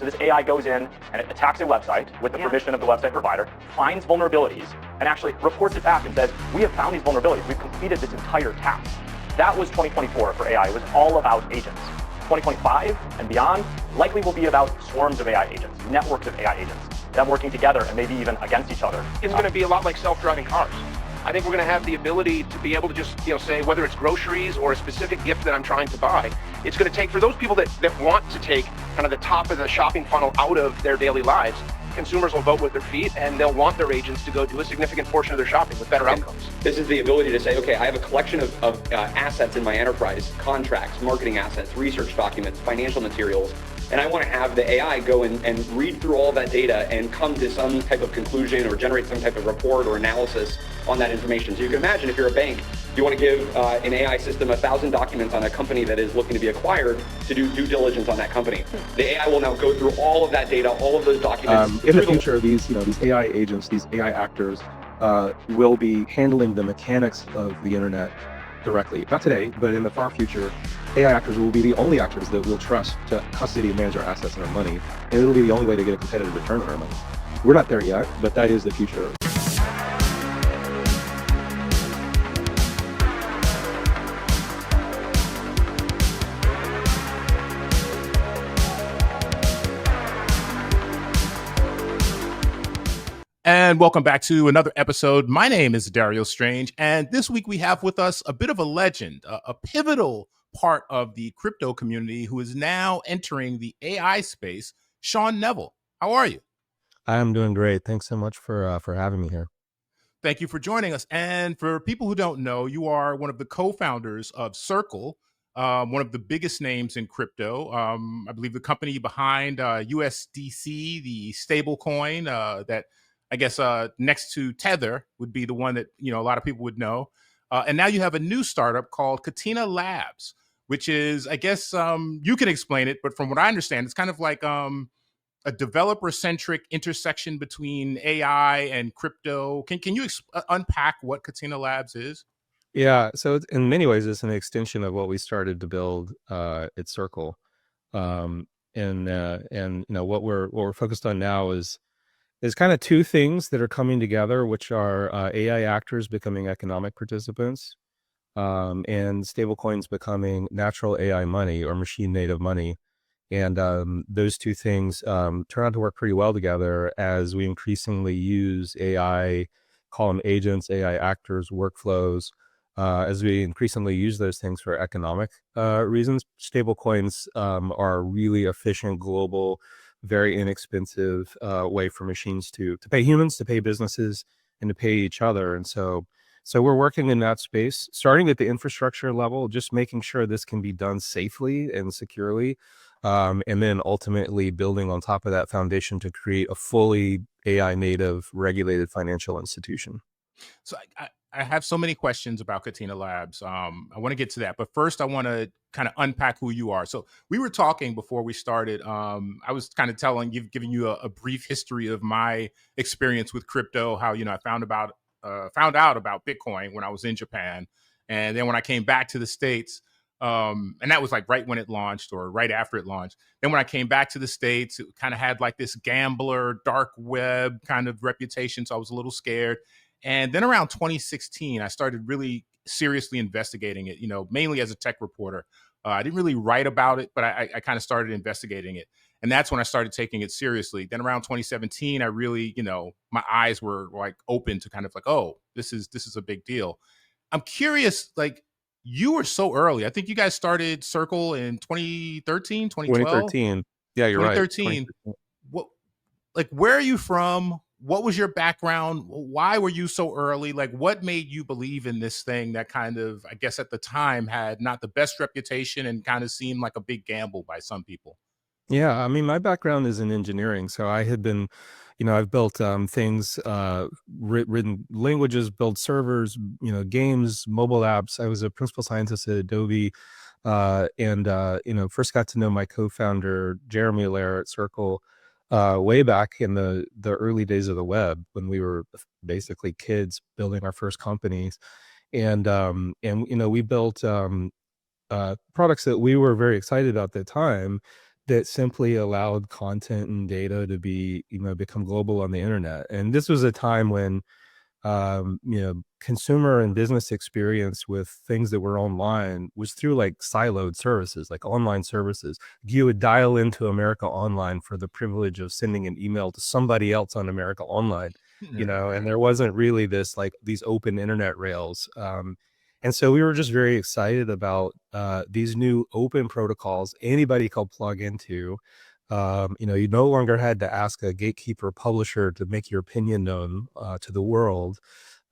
So this AI goes in and it attacks a website with the permission of the website provider, finds vulnerabilities, and actually reports it back and says, we have found these vulnerabilities. We've completed this entire task. That was 2024 for AI. It was all about agents. 2025 and beyond likely will be about swarms of AI agents, networks of AI agents, them working together and maybe even against each other. It's going to be a lot like self-driving cars. I think we're going to have the ability to be able to just, say whether it's groceries or a specific gift that I'm trying to buy, it's going to take, for those people that want to take kind of the top of the shopping funnel out of their daily lives, consumers will vote with their feet and they'll want their agents to go do a significant portion of their shopping with better outcomes. This is the ability to say, okay, I have a collection of assets in my enterprise, contracts, marketing assets, research documents, financial materials, and I want to have the AI go and read through all that data and come to some type of conclusion or generate some type of report or analysis on that information. So you can imagine if you're a bank, you want to give an AI system 1,000 documents on a company that is looking to be acquired to do due diligence on that company. The AI will now go through all of that data, all of those documents. In the future, these AI agents, these AI actors will be handling the mechanics of the internet directly. Not today, but in the far future, AI actors will be the only actors that we'll trust to custody and manage our assets and our money, and it'll be the only way to get a competitive return on our money. We're not there yet, but that is the future. And welcome back to another episode. My name is Adario Strange, and this week we have with us a bit of a legend, a pivotal part of the crypto community who is now entering the AI space, Sean Neville. How are you? I'm doing great. Thanks so much for having me here. Thank you for joining us. And for people who don't know, you are one of the co-founders of Circle, one of the biggest names in crypto. I believe the company behind USDC, the stablecoin that I guess next to Tether would be the one that a lot of people would know. And now you have a new startup called Catena Labs, which is, I guess you can explain it, but from what I understand, it's kind of like a developer-centric intersection between AI and crypto. Can you unpack what Catena Labs is? Yeah, so in many ways, it's an extension of what we started to build at Circle, and what we're focused on now is kind of two things that are coming together, which are AI actors becoming economic participants, and stablecoins becoming natural AI money or machine native money. And those two things turn out to work pretty well together as we increasingly use AI, call them agents, AI actors, workflows, as we increasingly use those things for economic reasons. Stablecoins are a really efficient, global, very inexpensive way for machines to pay humans, to pay businesses, and to pay each other. And so we're working in that space, starting at the infrastructure level, just making sure this can be done safely and securely, and then ultimately building on top of that foundation to create a fully AI native regulated financial institution. So I have so many questions about Catena Labs. I want to get to that, but first I want to kind of unpack who you are. So we were talking before we started. I was kind of giving you a brief history of my experience with crypto. How I found out about Bitcoin when I was in Japan, and then when I came back to the States, and that was like right when it launched or right after it launched. Then when I came back to the States, it kind of had like this gambler, dark web kind of reputation, so I was a little scared. And then around 2016, I started really seriously investigating it, mainly as a tech reporter. I didn't really write about it, but I kind of started investigating it. And that's when I started taking it seriously. Then around 2017, I really, my eyes were like open to kind of like, oh, this is a big deal. I'm curious, like you were so early. I think you guys started Circle in 2013, 2012? 2013. Yeah, you're 2013. Right. What, like, where are you from? What was your background? Why were you so early? Like, what made you believe in this thing that kind of, I guess at the time, had not the best reputation and kind of seemed like a big gamble by some people? Yeah, I mean, my background is in engineering. So I had been, I've built things, written languages, built servers, games, mobile apps. I was a principal scientist at Adobe, and first got to know my co-founder, Jeremy Allaire at Circle, way back in the early days of the web when we were basically kids building our first companies. And we built products that we were very excited about at the time that simply allowed content and data to be, become global on the internet. And this was a time when, consumer and business experience with things that were online was through like siloed services, like online services. You would dial into America Online for the privilege of sending an email to somebody else on America Online, and there wasn't really this like these open internet rails. And so we were just very excited about these new open protocols anybody could plug into. You no longer had to ask a gatekeeper publisher to make your opinion known to the world.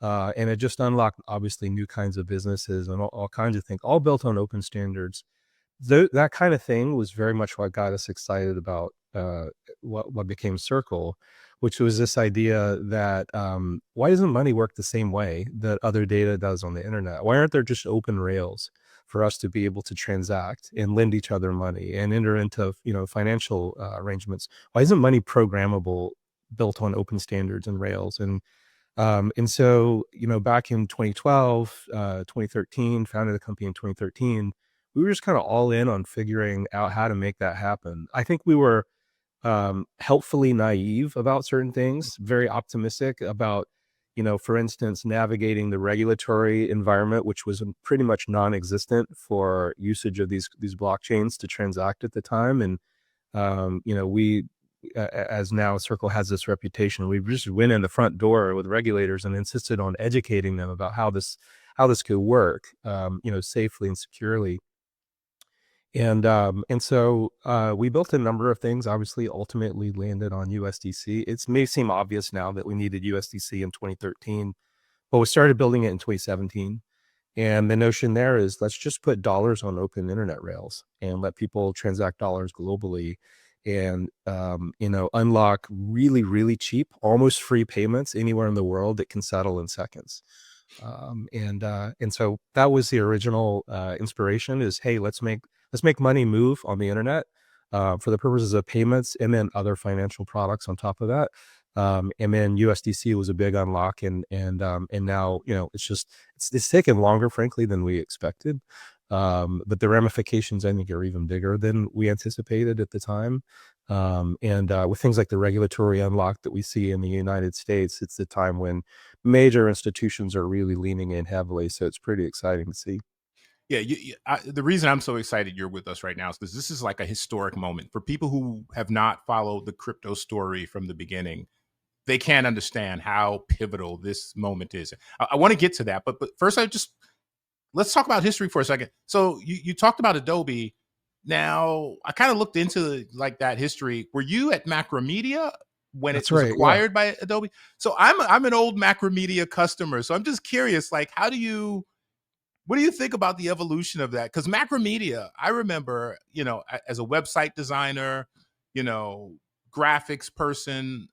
And it just unlocked obviously new kinds of businesses and all kinds of things, all built on open standards. That kind of thing was very much what got us excited about what became Circle, which was this idea that why doesn't money work the same way that other data does on the internet? Why aren't there just open rails for us to be able to transact and lend each other money and enter into financial arrangements? Why isn't money programmable, built on open standards and rails? And so, back in 2012, 2013, founded a company in 2013. We were just kind of all in on figuring out how to make that happen. I think we were helpfully naive about certain things, very optimistic about, for instance, navigating the regulatory environment, which was pretty much non-existent for usage of these blockchains to transact at the time. And, we, as now Circle has this reputation, we just went in the front door with regulators and insisted on educating them about how this could work, safely and securely. And so we built a number of things, obviously ultimately landed on USDC. It may seem obvious now that we needed USDC in 2013, but we started building it in 2017. And the notion there is let's just put dollars on open internet rails and let people transact dollars globally and, unlock really, really cheap, almost free payments anywhere in the world that can settle in seconds. And so that was the original inspiration is, hey, let's make money move on the internet for the purposes of payments and then other financial products on top of that. And then USDC was a big unlock, and now it's taken longer, frankly, than we expected. But the ramifications, I think, are even bigger than we anticipated at the time. And with things like the regulatory unlock that we see in the United States, it's the time when major institutions are really leaning in heavily. So it's pretty exciting to see. Yeah, the reason I'm so excited you're with us right now is because this is like a historic moment for people who have not followed the crypto story from the beginning. They can't understand how pivotal this moment is. I want to get to that, but first, let's talk about history for a second. So you talked about Adobe. Now, I kind of looked into like that history. Were you at Macromedia when That's it was right, yeah. acquired by Adobe? So I'm an old Macromedia customer. So I'm just curious, like, what do you think about the evolution of that? Because Macromedia, I remember, as a website designer, graphics person,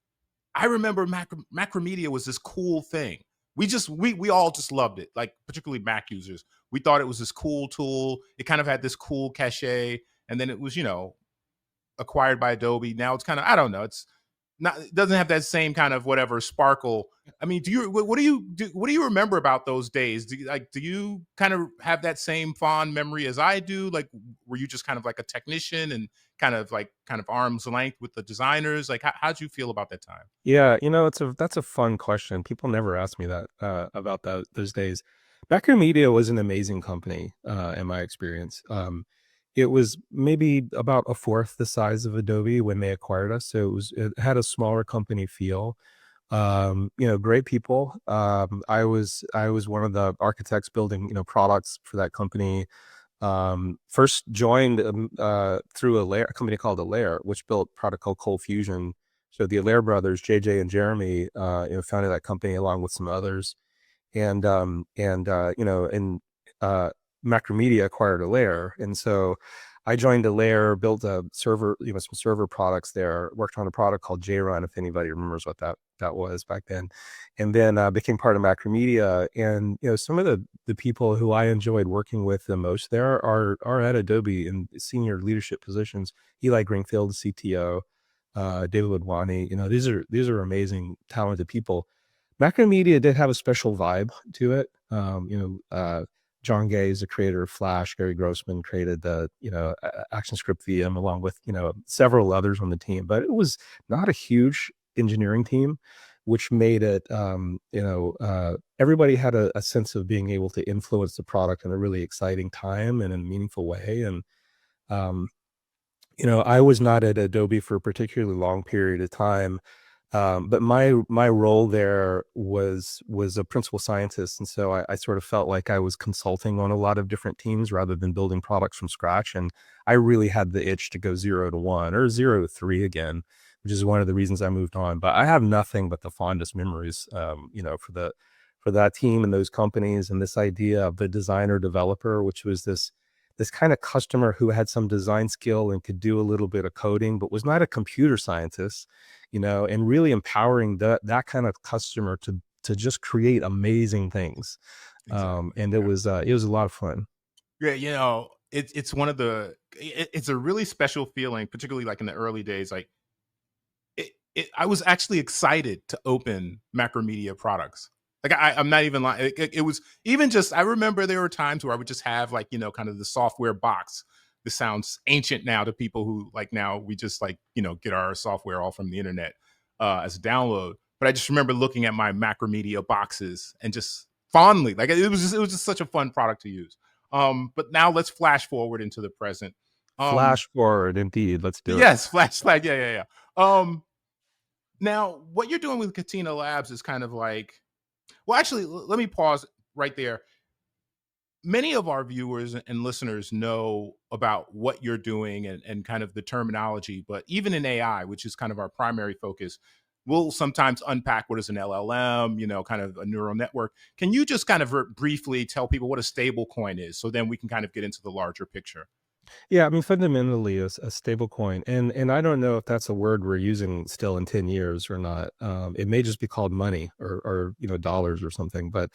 I remember Macromedia was this cool thing. We all just loved it, like particularly Mac users. We thought it was this cool tool. It kind of had this cool cachet, and then it was, acquired by Adobe. Now it's kind of, I don't know, it's not, it doesn't have that same kind of whatever sparkle. I mean, what do you remember about those days? Do you kind of have that same fond memory as I do? Like, were you just kind of like a technician and kind of arm's length with the designers? Like, how'd you feel about that time? Yeah, that's a fun question. People never ask me that about those days. Macromedia was an amazing company in my experience. It was maybe about a fourth the size of Adobe when they acquired us, so it had a smaller company feel. Great people. I was one of the architects building products for that company. First joined through a company called Alaire, which built a product called Cold Fusion. So the Alaire brothers, JJ and Jeremy, founded that company along with some others, and Macromedia acquired Alaire, and so I joined Alaire, built a server, some server products there, worked on a product called JRun, if anybody remembers what that was back then, and then became part of Macromedia. And some of the people who I enjoyed working with the most there are at Adobe in senior leadership positions. Eli Greenfield, CTO, David Wadhwani. These are amazing, talented people. Macromedia did have a special vibe to it. John Gay is the creator of Flash. Gary Grossman created the, ActionScript VM along with, several others on the team. But it was not a huge engineering team, which made it, everybody had a sense of being able to influence the product in a really exciting time and in a meaningful way. And, I was not at Adobe for a particularly long period of time. But my role there was a principal scientist, and so I sort of felt like I was consulting on a lot of different teams rather than building products from scratch. And I really had the itch to go 0 to 1 or 0 to 3 again, which is one of the reasons I moved on. But I have nothing but the fondest memories, for that team and those companies, and this idea of the designer developer, which was this kind of customer who had some design skill and could do a little bit of coding, but was not a computer scientist, and really empowering that kind of customer to just create amazing things. Exactly. And it was a lot of fun. Yeah, it's one of it's a really special feeling, particularly like in the early days. Like I was actually excited to open Macromedia products. Like I'm not even lying. It was even just, I remember there were times where I would just have like, kind of the software box. This sounds ancient now to people who like, now we just like, get our software all from the internet as a download. But I just remember looking at my Macromedia boxes and just fondly, like it was just such a fun product to use. But now let's flash forward into the present. Flash forward, indeed. Let's do it. Yes, flash. Yeah. Now what you're doing with Catena Labs is kind of like, well, actually, let me pause right there. Many of our viewers and listeners know about what you're doing and kind of the terminology, but even in AI, which is kind of our primary focus, we'll sometimes unpack what is an LLM, kind of a neural network. Can you just kind of briefly tell people what a stablecoin is, so then we can kind of get into the larger picture? Yeah, I mean, fundamentally, a stable coin, and I don't know if that's a word we're using still in 10 years or not. It may just be called money or dollars or something. But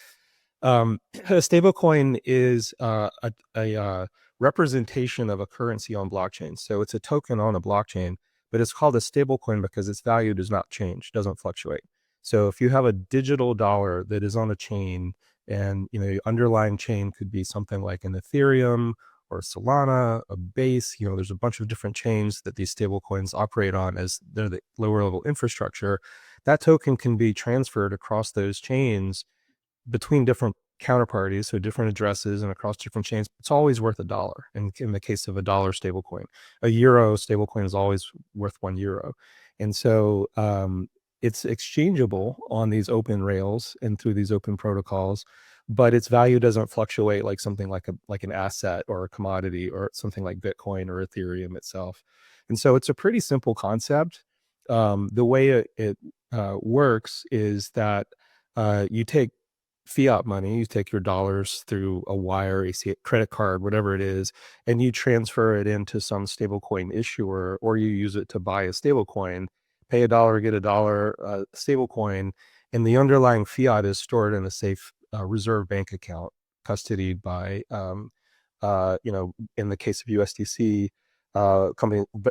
a stable coin is a representation of a currency on blockchain. So it's a token on a blockchain, but it's called a stable coin because its value does not change, doesn't fluctuate. So if you have a digital dollar that is on a chain, and the underlying chain could be something like an Ethereum or Solana, a Base, there's a bunch of different chains that these stable coins operate on as they're the lower level infrastructure. That token can be transferred across those chains between different counterparties, so different addresses and across different chains. It's always worth $1. In the case of a dollar stablecoin, a euro stablecoin is always worth €1. And so it's exchangeable on these open rails and through these open protocols, but its value doesn't fluctuate like something like an asset or a commodity or something like Bitcoin or Ethereum itself. And so it's a pretty simple concept. The way it works is that you take fiat money, you take your dollars through a wire, a credit card, whatever it is, and you transfer it into some stablecoin issuer, or you use it to buy a stablecoin, pay $1, get $1 stablecoin, and the underlying fiat is stored in a safe reserve bank account, custodied by, in the case of USDC,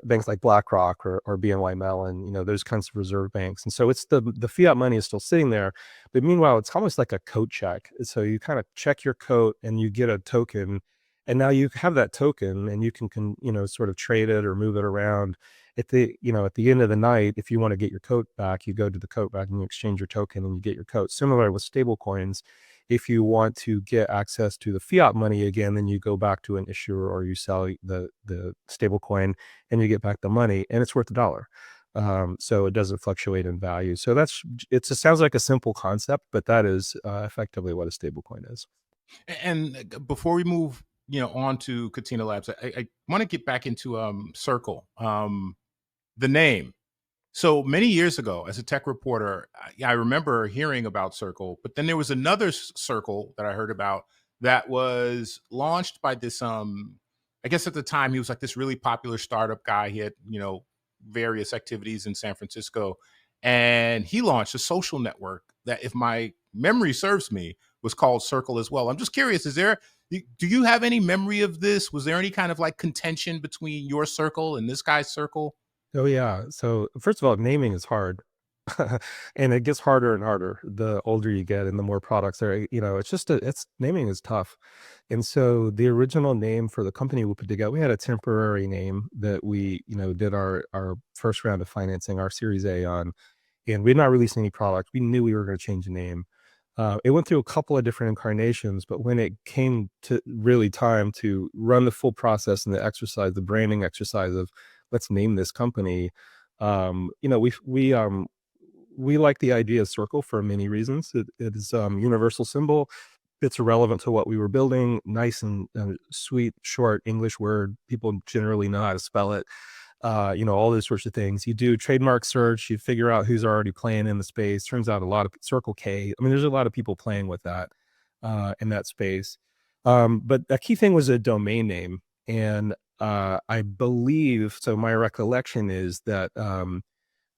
banks like BlackRock or BNY Mellon, those kinds of reserve banks. And so it's the fiat money is still sitting there, but meanwhile, it's almost like a coat check. So you kind of check your coat and you get a token, and now you have that token and you can sort of trade it or move it around. At the end of the night, if you want to get your coat back, you go to the coat back and you exchange your token and you get your coat. Similar with stable coins, if you want to get access to the fiat money again, then you go back to an issuer or you sell the stable coin and you get back the money, and it's worth $1. So it doesn't fluctuate in value. So it sounds like a simple concept, but that is effectively what a stable coin is. And before we move, on to Catena Labs, I want to get back into Circle, the name. So many years ago, as a tech reporter, I remember hearing about Circle, but then there was another Circle that I heard about that was launched by this, I guess at the time he was like this really popular startup guy. He had, various activities in San Francisco, and he launched a social network that, if my memory serves me, was called Circle as well. I'm just curious, do you have any memory of this? Was there any kind of like contention between your Circle and this guy's Circle? Oh yeah. So first of all, naming is hard. And it gets harder and harder the older you get and the more products there, it's just it's naming is tough. And so the original name for the company we put together, we had a temporary name that we, did our first round of financing, our Series A on, and we had not released any product. We knew we were going to change the name. It went through a couple of different incarnations, but when it came to really time to run the full process and the exercise, the branding exercise of let's name this company, we like the idea of circle for many reasons. It is universal symbol. It's relevant to what we were building. Nice and sweet, short English word. People generally know how to spell it. All those sorts of things. You do trademark search, you figure out who's already playing in the space. Turns out a lot of Circle K. I mean, there's a lot of people playing with that in that space. But a key thing was a domain name. And I believe, so my recollection is that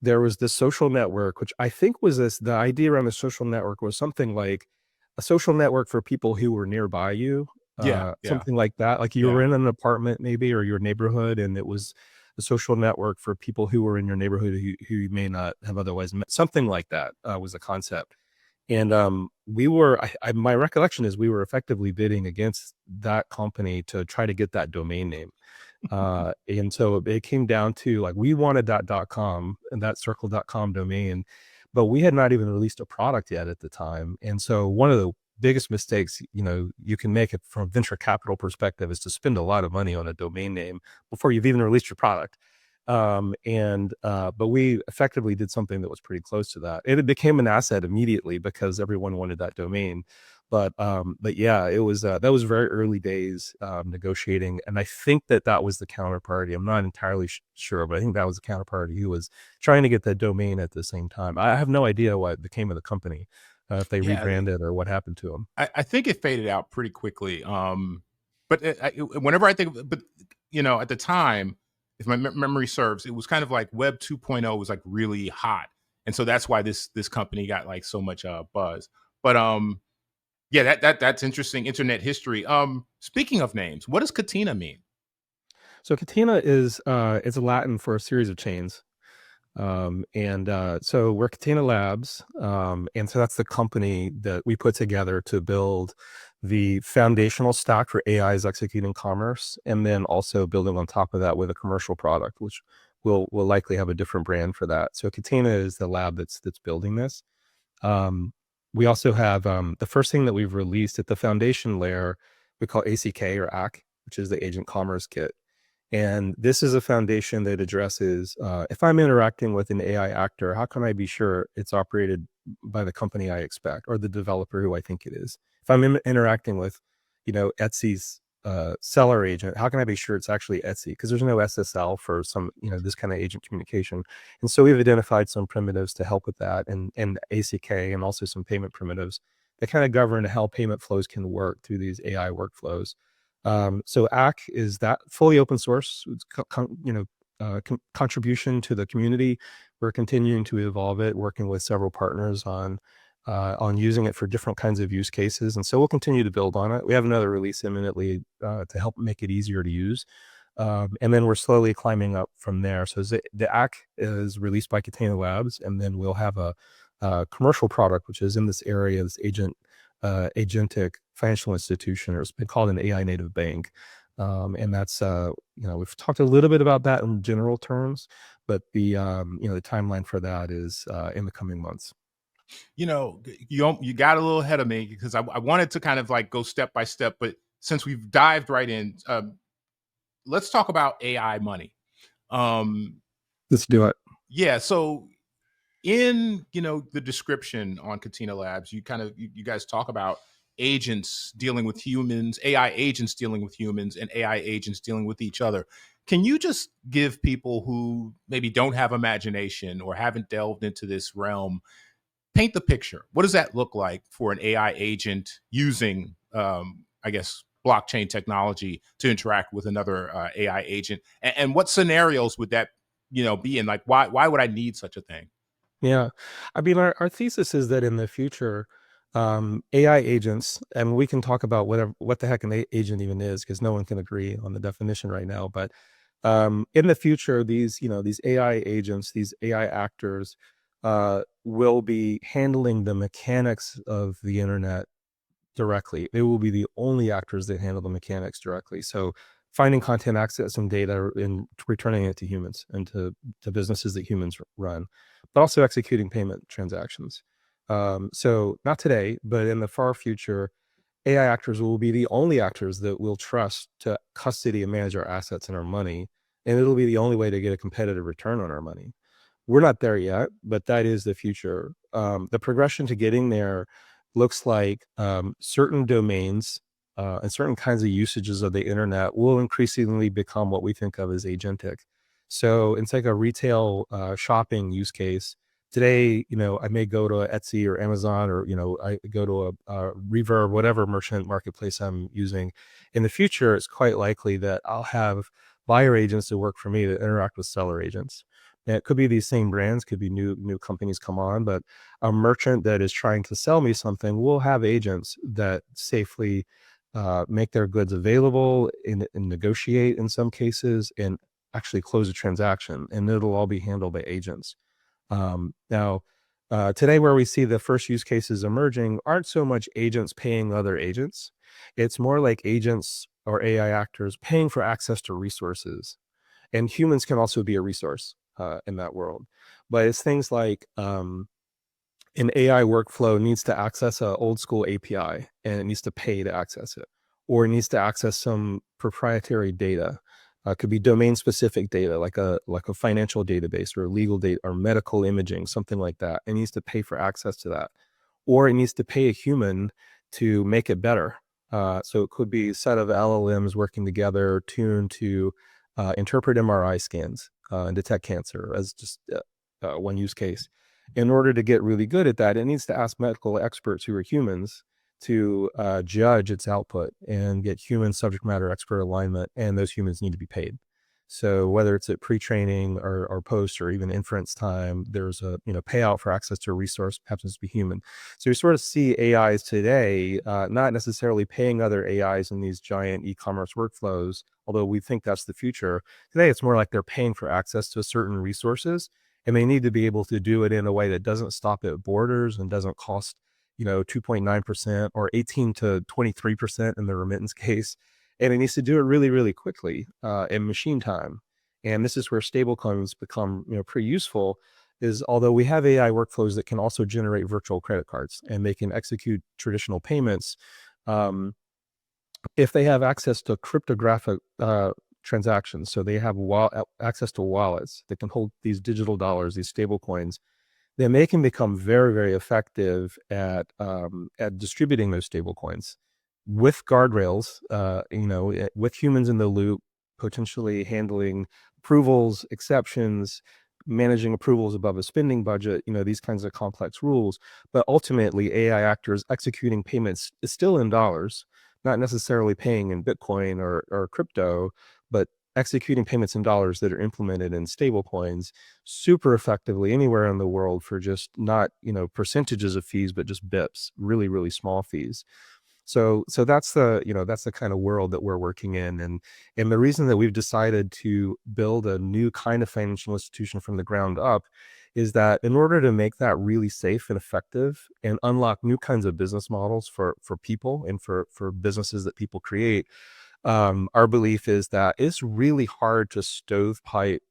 there was this social network, which I think was the idea around the social network was something like a social network for people who were nearby you. Yeah, Something like that. Like you were in an apartment maybe, or your neighborhood, and it was a social network for people who were in your neighborhood who you may not have otherwise met. Something like that was the concept. And my recollection is we were effectively bidding against that company to try to get that domain name. And so it came down to like, we wanted that .com and that circle.com domain, but we had not even released a product yet at the time. And so one of the biggest mistakes, you can make it from a venture capital perspective is to spend a lot of money on a domain name before you've even released your product. But we effectively did something that was pretty close to that. It became an asset immediately because everyone wanted that domain. But yeah, it was that was very early days negotiating, and I think that was the counterparty. I'm not entirely sure, but I think that was the counterparty who was trying to get that domain at the same time. I have no idea what became of the company, if they rebranded or what happened to them. I think it faded out pretty quickly. But whenever I think, but at the time, if my memory serves, it was kind of like Web 2.0 was like really hot, and so that's why this company got like so much buzz. But yeah, that's interesting internet history. Speaking of names, what does Catena mean? So Catena is it's Latin for a series of chains. So we're Catena Labs. And so that's the company that we put together to build the foundational stack for AIs executing commerce, and then also building on top of that with a commercial product, which will likely have a different brand for that. So Catena is the lab that's building this. We also have the first thing that we've released at the foundation layer, we call ACK or ACK, which is the Agent Commerce Kit. And this is a foundation that addresses, if I'm interacting with an AI actor, how can I be sure it's operated by the company I expect or the developer who I think it is? If I'm interacting with, Etsy's seller agent, how can I be sure it's actually Etsy? Because there's no SSL for some, this kind of agent communication. And so we've identified some primitives to help with that, and ACK, and also some payment primitives that kind of govern how payment flows can work through these AI workflows. So ACK is that fully open source, contribution to the community. We're continuing to evolve it, working with several partners on using it for different kinds of use cases. And so we'll continue to build on it. We have another release imminently to help make it easier to use. And then we're slowly climbing up from there. So the ACK is released by Catena Labs, and then we'll have a commercial product, which is in this area, this agentic financial institution, or it's been called an AI native bank. And that's, we've talked a little bit about that in general terms, but the timeline for that is in the coming months. You got a little ahead of me because I wanted to kind of like go step by step, but since we've dived right in, let's talk about AI money. Let's do it. Yeah. So in, the description on Catena Labs, you guys talk about agents dealing with humans, AI agents dealing with humans, and AI agents dealing with each other. Can you just give people who maybe don't have imagination or haven't delved into this realm, paint the picture? What does that look like for an AI agent using, blockchain technology to interact with another AI agent? And what scenarios would that, be in? Like, why would I need such a thing? Yeah. I mean, our thesis is that in the future, AI agents, and we can talk about what the heck an agent even is, because no one can agree on the definition right now. But in the future, these AI agents, these AI actors, will be handling the mechanics of the internet directly. They will be the only actors that handle the mechanics directly. So finding content, accessing data, and returning it to humans and to businesses that humans run, but also executing payment transactions. So not today, but in the far future, AI actors will be the only actors that we'll trust to custody and manage our assets and our money. And it'll be the only way to get a competitive return on our money. We're not there yet, but that is the future. The progression to getting there looks like certain domains and certain kinds of usages of the internet will increasingly become what we think of as agentic. So it's like a retail shopping use case. Today, I may go to Etsy or Amazon, or I go to a Reverb, whatever merchant marketplace I'm using. In the future, it's quite likely that I'll have buyer agents that work for me that interact with seller agents. And it could be these same brands, could be new companies come on, but a merchant that is trying to sell me something will have agents that safely make their goods available and negotiate in some cases and actually close a transaction, and it'll all be handled by agents. Now, today where we see the first use cases emerging aren't so much agents paying other agents. It's more like agents or AI actors paying for access to resources. And humans can also be a resource in that world. But it's things like an AI workflow needs to access an old school API and it needs to pay to access it, or it needs to access some proprietary data. Could be domain specific data, like a financial database or legal data or medical imaging, something like that. It needs to pay for access to that, or it needs to pay a human to make it better. So it could be a set of LLMs working together, tuned to interpret MRI scans and detect cancer as just one use case. In order to get really good at that, it needs to ask medical experts who are humans to judge its output and get human subject matter expert alignment, and those humans need to be paid. So whether it's at pre-training or post or even inference time, there's a payout for access to a resource, happens to be human. So you sort of see AIs today not necessarily paying other AIs in these giant e-commerce workflows, although we think that's the future. Today it's more like they're paying for access to certain resources, and they need to be able to do it in a way that doesn't stop at borders and doesn't cost 2.9% or 18 to 23% in the remittance case. And it needs to do it really, really quickly in machine time. And this is where stablecoins become pretty useful, is although we have AI workflows that can also generate virtual credit cards and they can execute traditional payments, if they have access to cryptographic transactions, so they have access to wallets that can hold these digital dollars, these stable coins, then they can become very, very effective at distributing those stable coins with guardrails, with humans in the loop, potentially handling approvals, exceptions, managing approvals above a spending budget, these kinds of complex rules. But ultimately, AI actors executing payments is still in dollars, not necessarily paying in Bitcoin or crypto, but executing payments in dollars that are implemented in stable coins super effectively anywhere in the world for just not, percentages of fees, but just bips, really, really small fees. So that's the kind of world that we're working in. And the reason that we've decided to build a new kind of financial institution from the ground up is that in order to make that really safe and effective and unlock new kinds of business models for people and for businesses that people create, our belief is that it's really hard to stovepipe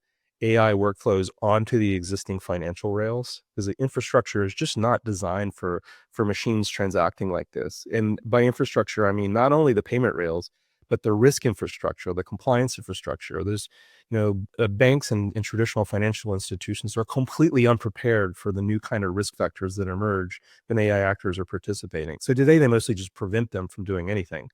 AI workflows onto the existing financial rails because the infrastructure is just not designed for machines transacting like this. And by infrastructure, I mean not only the payment rails, but the risk infrastructure, the compliance infrastructure. There's, banks and traditional financial institutions are completely unprepared for the new kind of risk vectors that emerge when AI actors are participating. So today they mostly just prevent them from doing anything.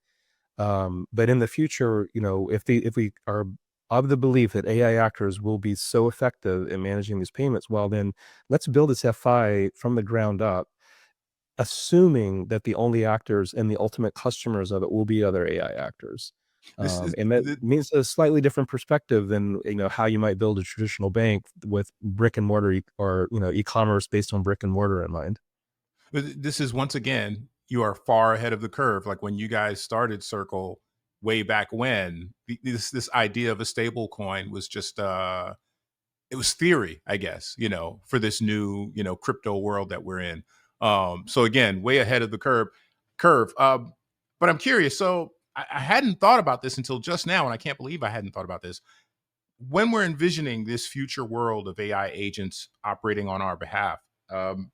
But in the future, if we are of the belief that AI actors will be so effective in managing these payments, well, then let's build this FI from the ground up, assuming that the only actors and the ultimate customers of it will be other AI actors. This is And that means a slightly different perspective than how you might build a traditional bank with brick and mortar or e-commerce based on brick and mortar in mind. this is once again, you are far ahead of the curve. Like when you guys started Circle way back when, this idea of a stable coin was just it was theory, I guess, for this new, crypto world that we're in. So again, way ahead of the curve. But I'm curious. So I hadn't thought about this until just now, and I can't believe I hadn't thought about this. When we're envisioning this future world of AI agents operating on our behalf, um,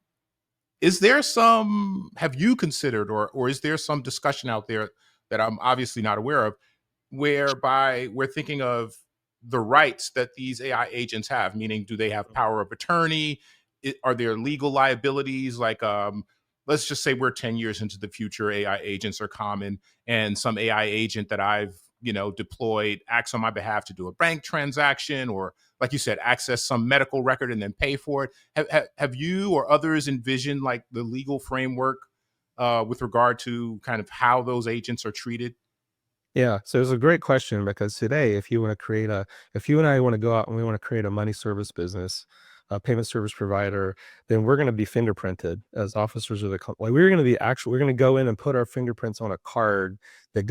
have you considered, or is there some discussion out there that I'm obviously not aware of, whereby we're thinking of the rights that these AI agents have, meaning do they have power of attorney? Are there legal liabilities? Like, let's just say we're 10 years into the future, AI agents are common, and some AI agent that I've, deployed acts on my behalf to do a bank transaction, or like you said, access some medical record and then pay for it. Have you or others envisioned like the legal framework with regard to kind of how those agents are treated? Yeah, so it's a great question because today, if you and I want to go out and we want to create a money service business, a payment service provider, then we're going to be fingerprinted as officers of the company. Like we're going to be we're going to go in and put our fingerprints on a card that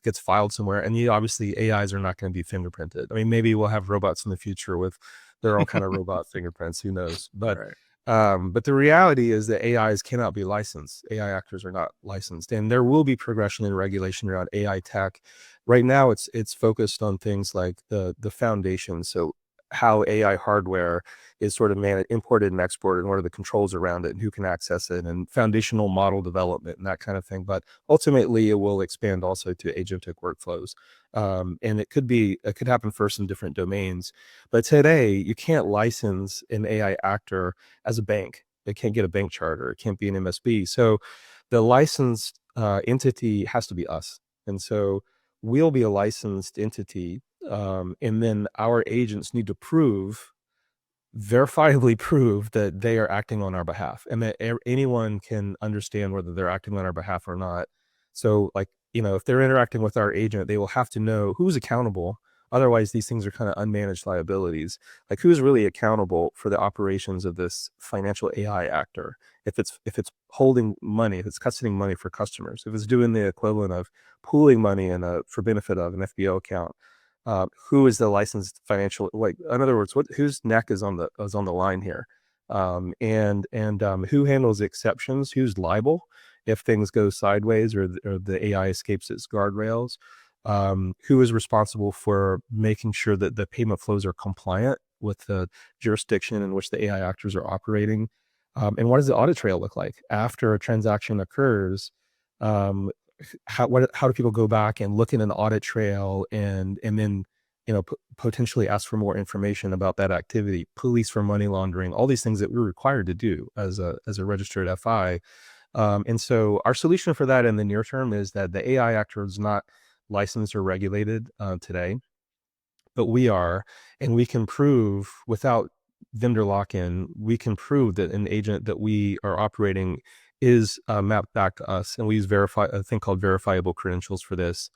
gets filed somewhere. And obviously AIs are not going to be fingerprinted. I mean, maybe we'll have robots in the future with their own kind of robot fingerprints, who knows? Right. But the reality is that AIs cannot be licensed. AI actors are not licensed, and there will be progression in regulation around AI tech. Right now, it's focused on things like the foundation. So how AI hardware is sort of imported and exported, and what are the controls around it, and who can access it, and foundational model development and that kind of thing. But ultimately, it will expand also to agentic workflows, and it could happen first in different domains. But today, you can't license an AI actor as a bank. It can't get a bank charter. It can't be an MSB. So the licensed entity has to be us. And so we'll be a licensed entity. And then our agents need to verifiably prove that they are acting on our behalf, and that anyone can understand whether they're acting on our behalf or not. So like, if they're interacting with our agent, they will have to know who's accountable. Otherwise, these things are kind of unmanaged liabilities. Like, who's really accountable for the operations of this financial AI actor? If it's holding money, if it's custodying money for customers, if it's doing the equivalent of pooling money for benefit of an FBO account, who is the licensed financial, like, in other words, whose neck is on the line here, and who handles exceptions, who's liable if things go sideways or the AI escapes its guardrails, who is responsible for making sure that the payment flows are compliant with the jurisdiction in which the AI actors are operating, and what does the audit trail look like after a transaction occurs? How do people go back and look at an audit trail and then potentially ask for more information about that activity, police for money laundering, all these things that we're required to do as a registered FI. And so our solution for that in the near term is that the AI actor is not licensed or regulated today, but we are, and we can prove without vendor lock-in, we can prove that an agent that we are operating is mapped back to us, and we use a thing called verifiable credentials for this,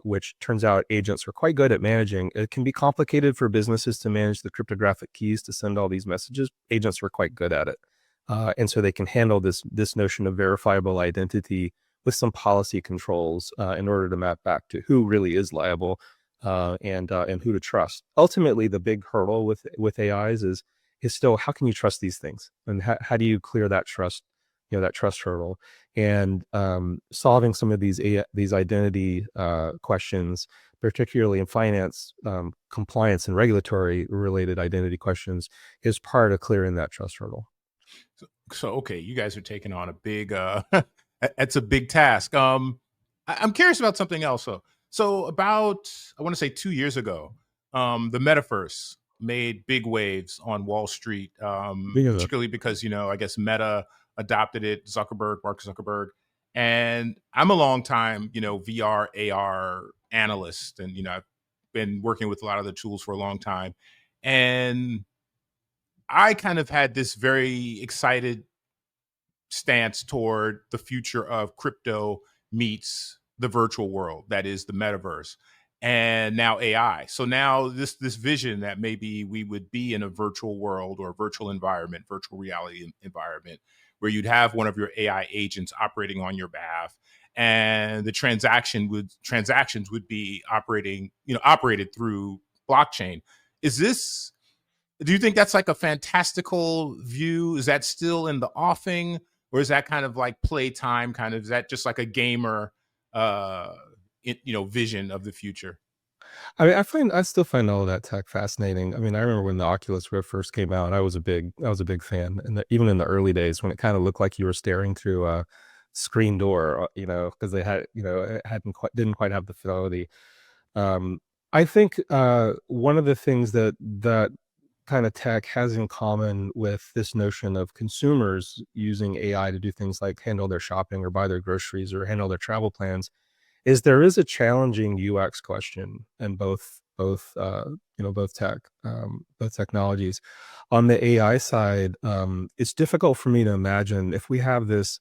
which turns out agents are quite good at managing. It can be complicated for businesses to manage the cryptographic keys to send all these messages. Agents are quite good at it, and so they can handle this notion of verifiable identity with some policy controls in order to map back to who really is liable, and who to trust. Ultimately, the big hurdle with AIs is still, how can you trust these things, and how do you clear that trust, that trust hurdle, and solving some of these identity questions, particularly in finance, compliance and regulatory related identity questions, is part of clearing that trust hurdle. So okay, you guys are taking on a big that's a big task. I'm curious about something else. So about, I want to say 2 years ago, the metaverse made big waves on Wall Street, particularly because, I guess Meta adopted it, Mark Zuckerberg. And I'm a long time, VR, AR analyst. And, I've been working with a lot of the tools for a long time. And I kind of had this very excited stance toward the future of crypto meets the virtual world, that is the metaverse, and now AI. So now this vision that maybe we would be in a virtual world or virtual environment, virtual reality environment, where you'd have one of your AI agents operating on your behalf, and the transactions would be operated through blockchain. Is this Do you think that's like a fantastical view? Is that still in the offing, or is that kind of like playtime? Kind of, is that just like a gamer, uh, vision of the future? I mean, I still find all of that tech fascinating. I mean, I remember when the Oculus Rift first came out, I was a big fan, and even in the early days when it kind of looked like you were staring through a screen door, because they had, it didn't quite have the fidelity. Um, I think one of the things that kind of tech has in common with this notion of consumers using AI to do things like handle their shopping or buy their groceries or handle their travel plans is there is a challenging UX question in both technologies. On the AI side, it's difficult for me to imagine if we have this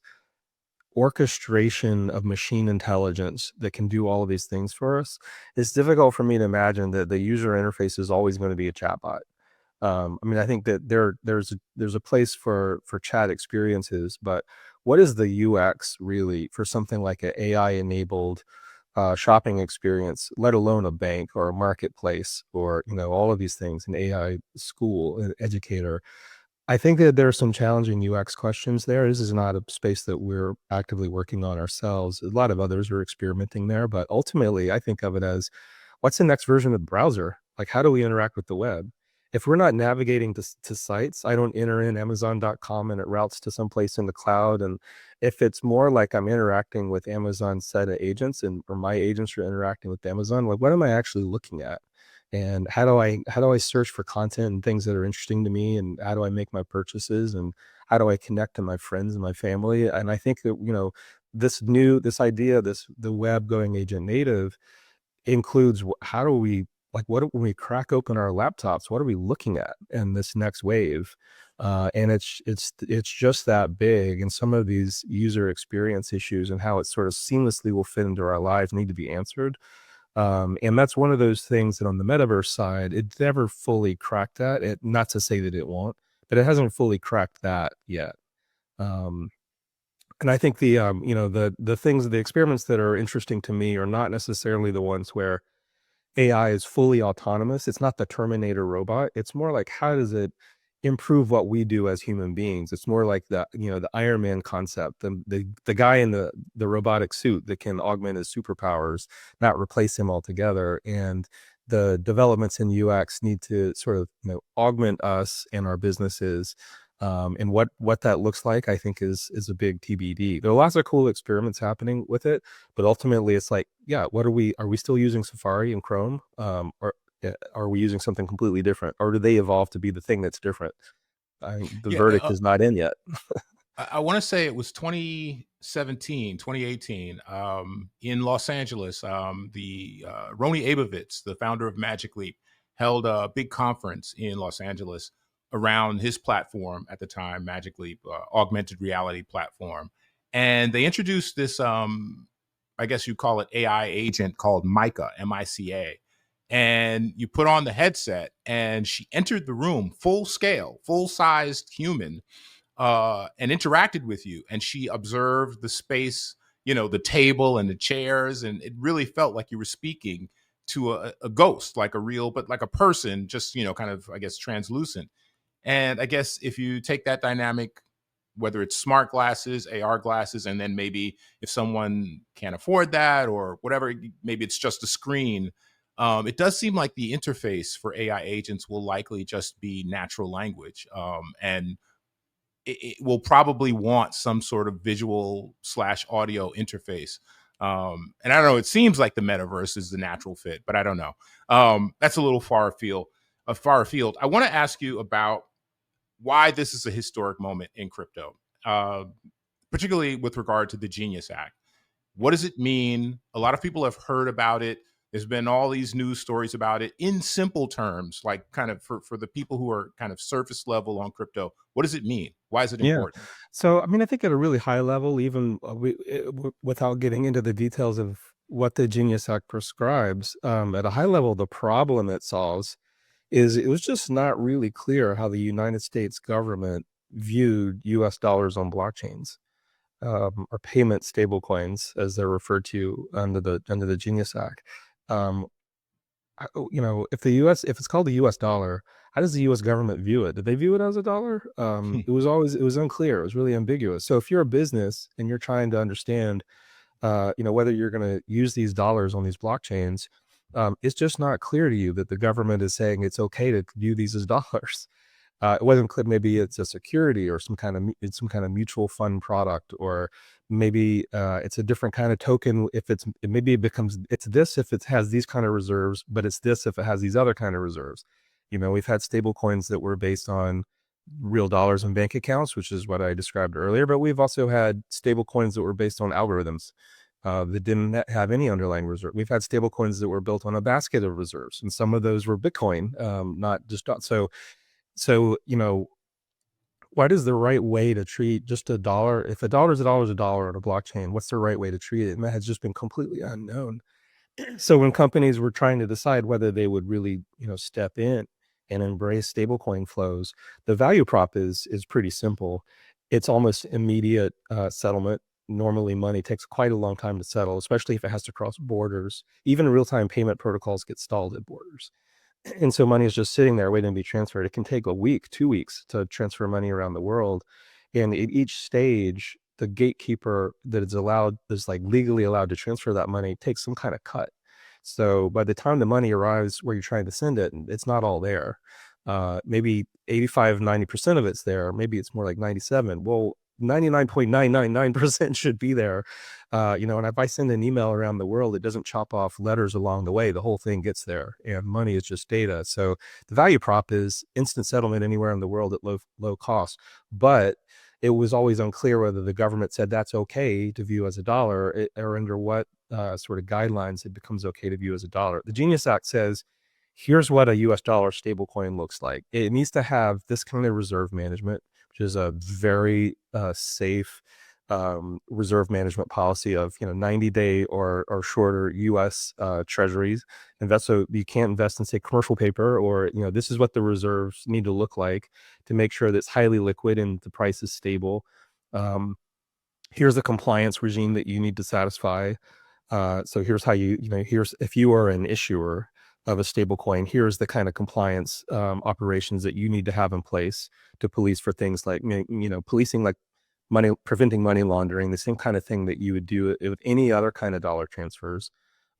orchestration of machine intelligence that can do all of these things for us. It's difficult for me to imagine that the user interface is always going to be a chatbot. I mean, I think that there's a place for chat experiences, but what is the UX really for something like an AI enabled shopping experience, let alone a bank or a marketplace or all of these things, an AI school, an educator? I think that there are some challenging UX questions there. This is not a space that we're actively working on ourselves. A lot of others are experimenting there, but ultimately, I think of it as what's the next version of the browser? Like, how do we interact with the web? If we're not navigating to sites, I don't enter in Amazon.com and it routes to someplace in the cloud. And if it's more like I'm interacting with Amazon's set of agents or my agents are interacting with Amazon, like what am I actually looking at? And how do I search for content and things that are interesting to me, and how do I make my purchases, and how do I connect to my friends and my family? And I think that this idea, the web going agent native includes how do we, like, when we crack open our laptops, what are we looking at in this next wave? And it's just that big, and some of these user experience issues and how it sort of seamlessly will fit into our lives need to be answered. And that's one of those things that on the metaverse side, it never fully cracked that. Not to say that it won't, but it hasn't fully cracked that yet. Um, and I think the experiments that are interesting to me are not necessarily the ones where AI is fully autonomous. It's not the Terminator robot. It's more like, how does it improve what we do as human beings? It's more like the Iron Man concept, the guy in the robotic suit that can augment his superpowers, not replace him altogether. And the developments in UX need to sort of augment us and our businesses. And what that looks like, I think is a big TBD. There are lots of cool experiments happening with it, but ultimately it's like, yeah, are we still using Safari and Chrome? Or are we using something completely different? Or do they evolve to be the thing that's different? The Yeah, verdict is not in yet. I want to say it was 2017, 2018, in Los Angeles. The Roni Abovitz, the founder of Magic Leap, held a big conference in Los Angeles around his platform at the time, Magic Leap, augmented reality platform. And they introduced this, I guess you call it AI agent called Micah, M-I-C-A. And you put on the headset and she entered the room full scale, full sized human, and interacted with you. And she observed the space, the table and the chairs. And it really felt like you were speaking to a ghost, like a real, but like a person, just, kind of, I guess, translucent. And I guess if you take that dynamic, whether it's smart glasses, AR glasses, and then maybe if someone can't afford that or whatever, maybe it's just a screen. It does seem like the interface for AI agents will likely just be natural language. And it will probably want some sort of visual / audio interface. And I don't know, it seems like the metaverse is the natural fit, but I don't know. That's a little far afield. I want to ask you about why this is a historic moment in crypto, particularly with regard to the Genius Act. What does it mean? A lot of people have heard about it. There's been all these news stories about it in simple terms, like kind of for the people who are kind of surface level on crypto. What does it mean? Why is it Yeah. important? So, I mean, I think at a really high level, even without getting into the details of what the Genius Act prescribes, at a high level, the problem it solves is it was just not really clear how the United States government viewed US dollars on blockchains, or payment stablecoins, as they're referred to under the Genius Act. Um, if it's called the US dollar, how does the U.S. government view it? Did they view it as a dollar? It was unclear. It was really ambiguous. So if you're a business and you're trying to understand, whether you're going to use these dollars on these blockchains, it's just not clear to you that the government is saying it's okay to view these as dollars. It wasn't clear. Maybe it's a security or some kind of mutual fund product, or maybe it's a different kind of token. Maybe it becomes it's this if it has these kind of reserves, but it's this if it has these other kind of reserves. We've had stable coins that were based on real dollars and bank accounts, which is what I described earlier. But we've also had stable coins that were based on algorithms that didn't have any underlying reserve. We've had stable coins that were built on a basket of reserves, and some of those were Bitcoin, not just so, what is the right way to treat just a dollar? If a dollar is a dollar is a dollar on a blockchain, what's the right way to treat it? And that has just been completely unknown. So when companies were trying to decide whether they would really, step in and embrace stablecoin flows, the value prop is pretty simple. It's almost immediate settlement. Normally, money takes quite a long time to settle, especially if it has to cross borders. Even real-time payment protocols get stalled at borders. And so money is just sitting there waiting to be transferred. It can take a week, 2 weeks to transfer money around the world. And at each stage, the gatekeeper that's like legally allowed to transfer that money takes some kind of cut. So by the time the money arrives where you're trying to send it, it's not all there. Maybe 85, 90% of it's there. Maybe it's more like 97. Well, 99.999% should be there. And if I send an email around the world, it doesn't chop off letters along the way. The whole thing gets there, and money is just data. So the value prop is instant settlement anywhere in the world at low cost. But it was always unclear whether the government said that's okay to view as a dollar, or under what sort of guidelines it becomes okay to view as a dollar. The Genius Act says, here's what a US dollar stablecoin looks like. It needs to have this kind of reserve management, which is a very safe reserve management policy of 90-day or shorter U.S. treasuries. So you can't invest in, say, commercial paper, or this is what the reserves need to look like to make sure that it's highly liquid and the price is stable. Here's the compliance regime that you need to satisfy. So here's how here's if you are an issuer of a stable coin, here's the kind of compliance operations that you need to have in place to police for things like, policing like preventing money laundering, the same kind of thing that you would do with any other kind of dollar transfers.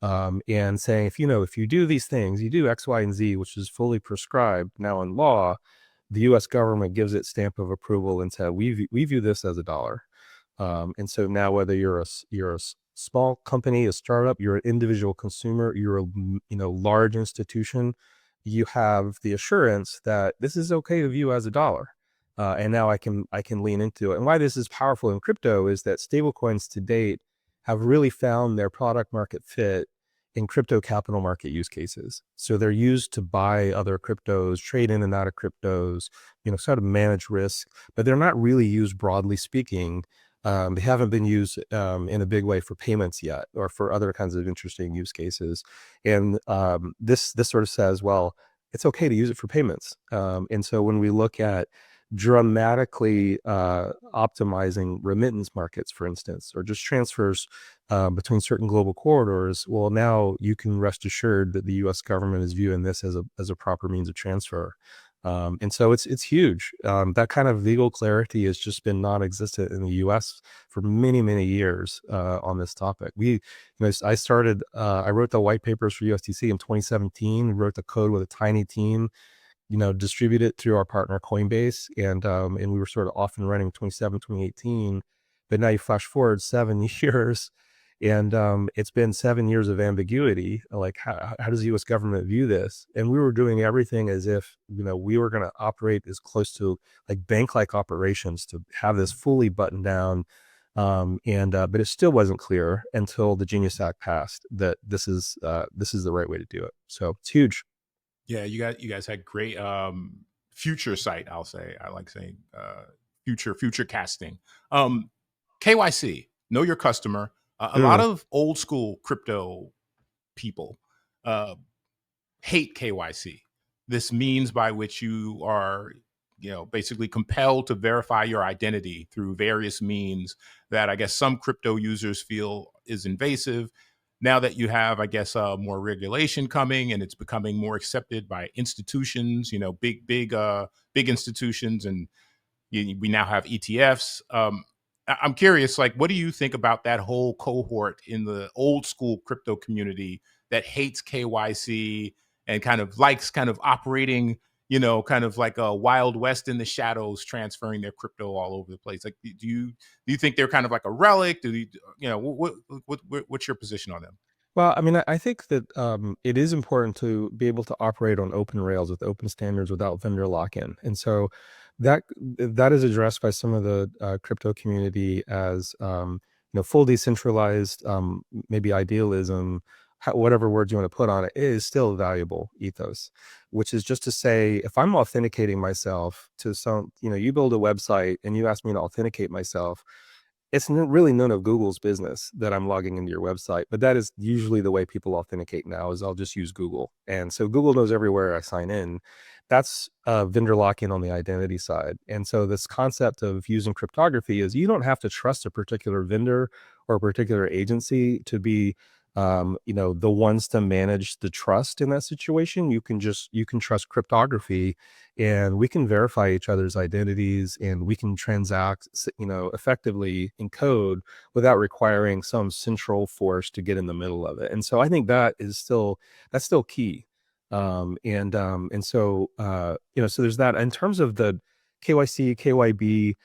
And saying, if you do these things, you do X, Y, and Z, which is fully prescribed now in law, the U.S. government gives it stamp of approval and says, we view this as a dollar. And so now, whether you're a small company, a startup, you're an individual consumer, you're a large institution, you have the assurance that this is okay to view as a dollar. And now I can lean into it. And why this is powerful in crypto is that stablecoins to date have really found their product market fit in crypto capital market use cases. So they're used to buy other cryptos, trade in and out of cryptos, sort of manage risk, but they're not really used broadly speaking. They haven't been used in a big way for payments yet, or for other kinds of interesting use cases. And this sort of says, well, it's okay to use it for payments. And so when we look at dramatically optimizing remittance markets, for instance, or just transfers between certain global corridors, well, now you can rest assured that the U.S. government is viewing this as a proper means of transfer. And so it's huge. That kind of legal clarity has just been non-existent in the U.S. for many, many years on this topic. I wrote the white papers for USDC in 2017. We wrote the code with a tiny team, distribute it through our partner Coinbase, and we were sort of off and running 2018. But now you flash forward 7 years, and it's been 7 years of ambiguity. Like, how does the U.S. government view this? And we were doing everything as if we were going to operate as close to like bank-like operations to have this fully buttoned down. But it still wasn't clear until the Genius Act passed that this is the right way to do it. So it's huge. Yeah, you guys had great future sight. I'll say, I like saying future casting. KYC, know your customer. A lot of old school crypto people hate KYC. This means by which you are, basically compelled to verify your identity through various means that I guess some crypto users feel is invasive. now that you have, I guess, more regulation coming and it's becoming more accepted by institutions, big institutions, and we now have ETFs. I'm curious, like, what do you think about that whole cohort in the old school crypto community that hates KYC and kind of likes kind of operating, kind of like a Wild West in the shadows, transferring their crypto all over the place? Like, do you think they're kind of like a relic? Do you, what's your position on them? Well, I mean, I think that it is important to be able to operate on open rails with open standards without vendor lock-in, and so that is addressed by some of the crypto community as full decentralized, maybe idealism, whatever words you want to put on it, is still a valuable ethos. Which is just to say, if I'm authenticating myself to some, you build a website and you ask me to authenticate myself, it's really none of Google's business that I'm logging into your website, but that is usually the way people authenticate now. Is I'll just use Google, and so Google knows everywhere I sign in. That's vendor lock-in on the identity side. And so this concept of using cryptography is you don't have to trust a particular vendor or a particular agency to be the ones to manage the trust in that situation. You can trust cryptography, and we can verify each other's identities, and we can transact, effectively in code without requiring some central force to get in the middle of it. And so I think that's still key. So there's that. In terms of the KYC, KYB,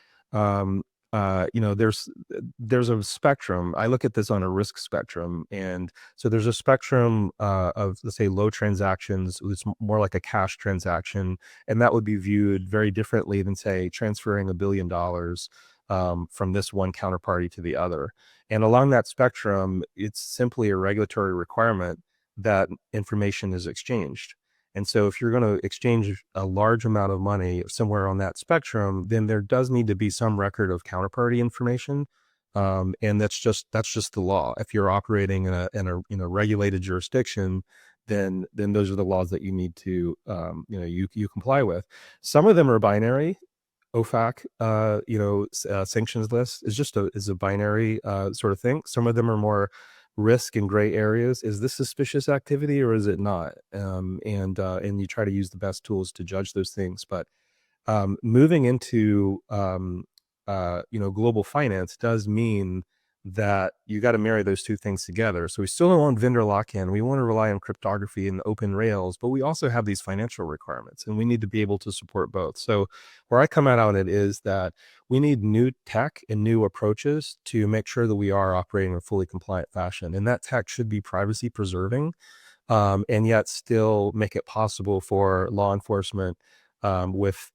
there's a spectrum. I look at this on a risk spectrum, and so there's a spectrum of, let's say, low transactions. It's more like a cash transaction, and that would be viewed very differently than, say, transferring $1 billion from this one counterparty to the other. And along that spectrum, it's simply a regulatory requirement that information is exchanged. And so if you're going to exchange a large amount of money somewhere on that spectrum, then there does need to be some record of counterparty information. And that's just the law. If you're operating in a regulated jurisdiction, then those are the laws that you need to you comply with. Some of them are binary. OFAC, sanctions list is a binary sort of thing. Some of them are more risk and gray areas. Is this suspicious activity or is it not? And you try to use the best tools to judge those things. But moving into global finance does mean that you got to marry those two things together. So we still don't want vendor lock-in. We want to rely on cryptography and open rails, but we also have these financial requirements, and we need to be able to support both. So where I come out on it is that we need new tech and new approaches to make sure that we are operating in a fully compliant fashion. And that tech should be privacy preserving, and yet still make it possible for law enforcement with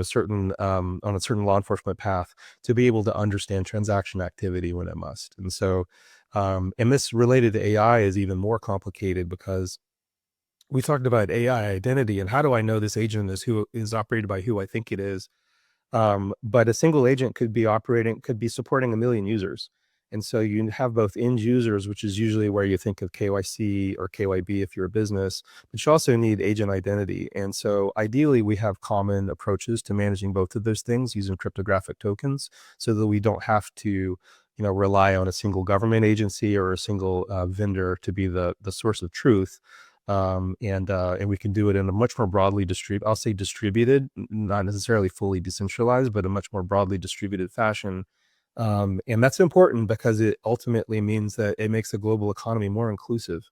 certain on a certain law enforcement path to be able to understand transaction activity when it must. And so and this related to AI is even more complicated, because we talked about AI identity and how do I know this agent is operated by who I think it is. But a single agent could be supporting 1 million users. And so you have both end users, which is usually where you think of KYC or KYB if you're a business, but you also need agent identity. And so ideally we have common approaches to managing both of those things using cryptographic tokens, so that we don't have to rely on a single government agency or a single vendor to be the source of truth. And we can do it in a much more broadly distributed, not necessarily fully decentralized, but a much more broadly distributed fashion. And that's important because it ultimately means that it makes the global economy more inclusive,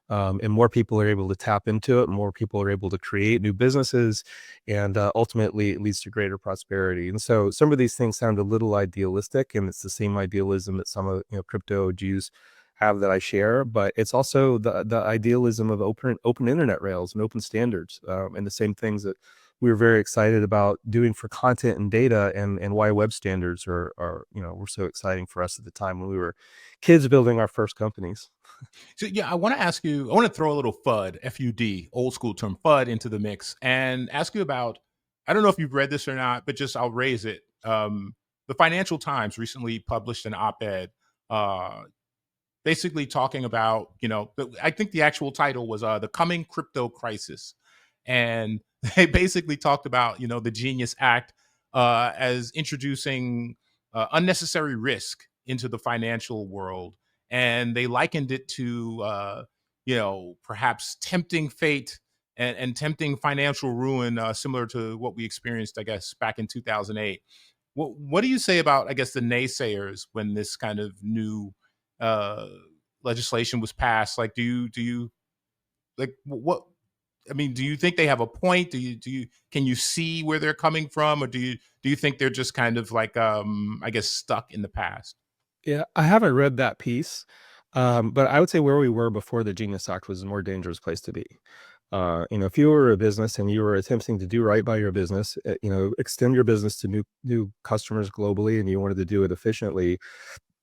and more people are able to tap into it, more people are able to create new businesses, and ultimately it leads to greater prosperity. And so some of these things sound a little idealistic, and it's the same idealism that some of crypto Jews have that I share, but it's also the idealism of open internet rails and open standards, and the same things that we were very excited about doing for content and data, and why web standards were so exciting for us at the time when we were kids building our first companies. So yeah, I want to throw a little FUD, FUD, old school term FUD, into the mix and ask you about, I don't know if you've read this or not, but just I'll raise it. The Financial Times recently published an op-ed basically talking about, I think the actual title was The Coming Crypto Crisis. And they basically talked about, the Genius Act as introducing unnecessary risk into the financial world, and they likened it to perhaps tempting fate and tempting financial ruin, similar to what we experienced, I guess, back in 2008. What do you say about, I guess, the naysayers when this kind of new uh, legislation was passed? Like, do you like what? I mean, do you think they have a point? Do you can you see where they're coming from, or do you think they're just kind of like I guess stuck in the past? Yeah, I haven't read that piece, but I would say where we were before the Genius Act was a more dangerous place to be. If you were a business and you were attempting to do right by your business, extend your business to new customers globally, and you wanted to do it efficiently,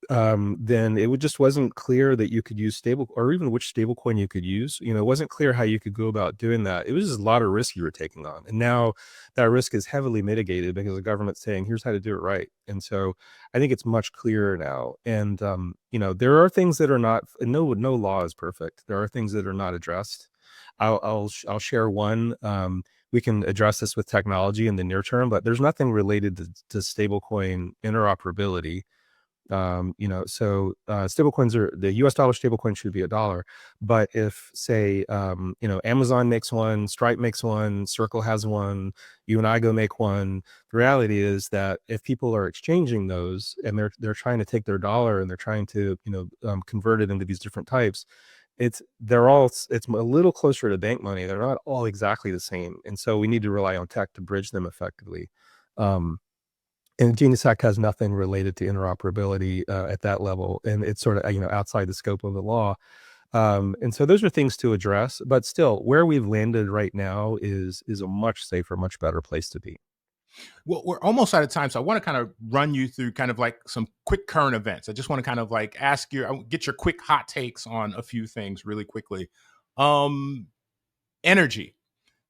then just wasn't clear that you could use stable, or even which stable coin you could use. It wasn't clear how you could go about doing that. It was just a lot of risk you were taking on. And now that risk is heavily mitigated because the government's saying, here's how to do it right. And so I think it's much clearer now. And, there are things that are not, no law is perfect. There are things that are not addressed. I'll share one. We can address this with technology in the near term, but there's nothing related to stablecoin interoperability. Stablecoins the US dollar stablecoin should be $1. But if, say, Amazon makes one, Stripe makes one, Circle has one, you and I go make one, the reality is that if people are exchanging those and they're trying to take their dollar and they're trying to, convert it into these different types, it's a little closer to bank money. They're not all exactly the same. And so we need to rely on tech to bridge them effectively. And Genius Act has nothing related to interoperability at that level, and it's sort of outside the scope of the law. And so those are things to address, but still, where we've landed right now is a much safer, much better place to be. Well, we're almost out of time, so I want to kind of run you through kind of like some quick current events. I just want to kind of like get your quick hot takes on a few things really quickly. Energy.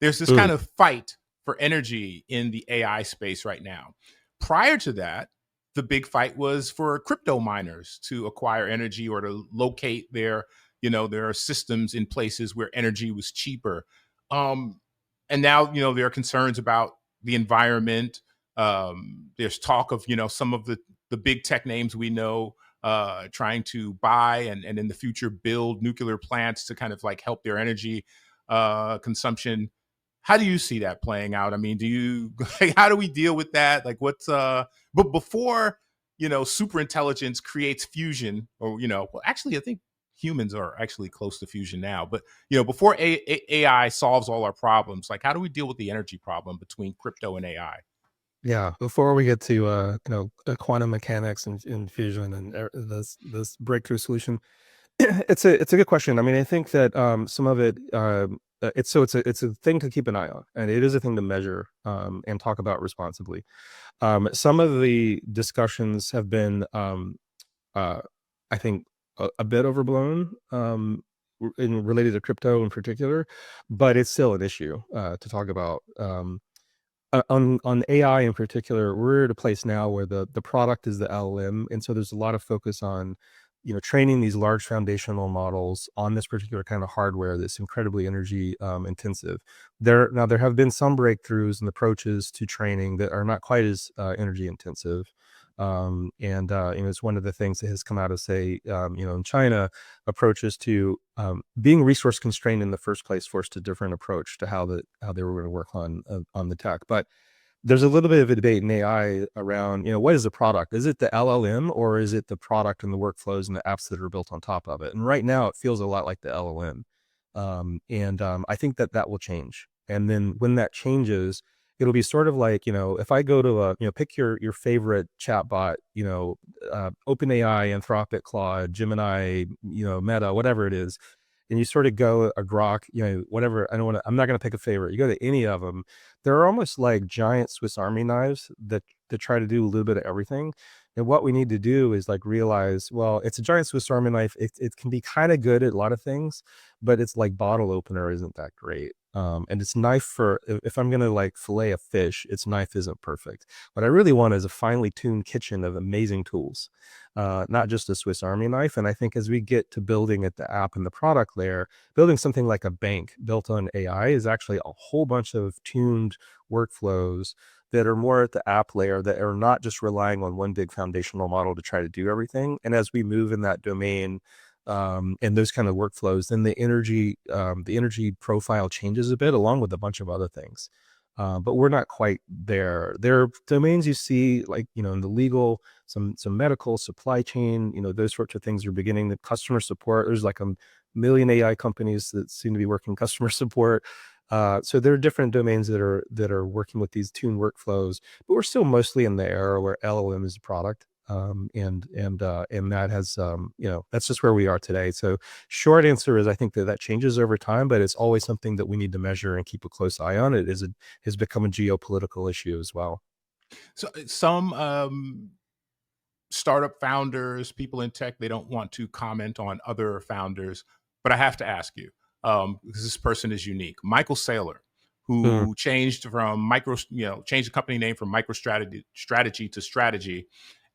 There's this kind of fight for energy in the AI space right now. Prior to that, the big fight was for crypto miners to acquire energy or to locate their systems in places where energy was cheaper. And now, there are concerns about the environment. There's talk of, some of the big tech names we know trying to buy and in the future build nuclear plants to kind of like help their energy consumption. How do you see that playing out? I mean, how do we deal with that? Like but before, super intelligence creates fusion, or, well, actually, I think humans are actually close to fusion now, but, before AI solves all our problems, like how do we deal with the energy problem between crypto and AI? Yeah, before we get to quantum mechanics and fusion and this breakthrough solution, it's a good question. I mean, I think that some of it it's a thing to keep an eye on, and it is a thing to measure and talk about responsibly. Some of the discussions have been, I think, a bit overblown related to crypto in particular, but it's still an issue to talk about. On AI in particular, we're at a place now where the product is the LLM, and so there's a lot of focus on training these large foundational models on this particular kind of hardware that's incredibly energy intensive. There have been some breakthroughs and approaches to training that are not quite as energy intensive. It's one of the things that has come out of, say, in China, approaches to being resource constrained in the first place forced a different approach to how they were going to work on the tech. But there's a little bit of a debate in AI around, what is the product? Is it the LLM, or is it the product and the workflows and the apps that are built on top of it? And right now it feels a lot like the LLM. I think that will change. And then when that changes, it'll be sort of like, if I go to pick your favorite chatbot, OpenAI, Anthropic, Claude, Gemini, Meta, whatever it is, and you sort of go a Grok, whatever. I'm not going to pick a favorite. You go to any of them. They're almost like giant Swiss Army knives that try to do a little bit of everything. And what we need to do is like realize, well, it's a giant Swiss Army knife. It can be kind of good at a lot of things, but it's like bottle opener isn't that great. And it's knife for, if I'm going to like fillet a fish, its knife isn't perfect. What I really want is a finely tuned kitchen of amazing tools, not just a Swiss Army knife. And I think as we get to building at the app and the product layer, building something like a bank built on AI is actually a whole bunch of tuned workflows that are more at the app layer, that are not just relying on one big foundational model to try to do everything. And as we move in that domain, and those kind of workflows, then the energy profile changes a bit, along with a bunch of other things. But we're not quite there. There are domains you see, like, in the legal, some medical, supply chain, those sorts of things are beginning. The customer support, there's like a million AI companies that seem to be working customer support. So there are different domains that are working with these tuned workflows, but we're still mostly in the era where LLM is a product. And that has, that's just where we are today. So short answer is, I think that changes over time, but it's always something that we need to measure and keep a close eye on. It has become a geopolitical issue as well. So some startup founders, people in tech, they don't want to comment on other founders, but I have to ask you, because this person is unique. Michael Saylor, who changed changed the company name from MicroStrategy to Strategy.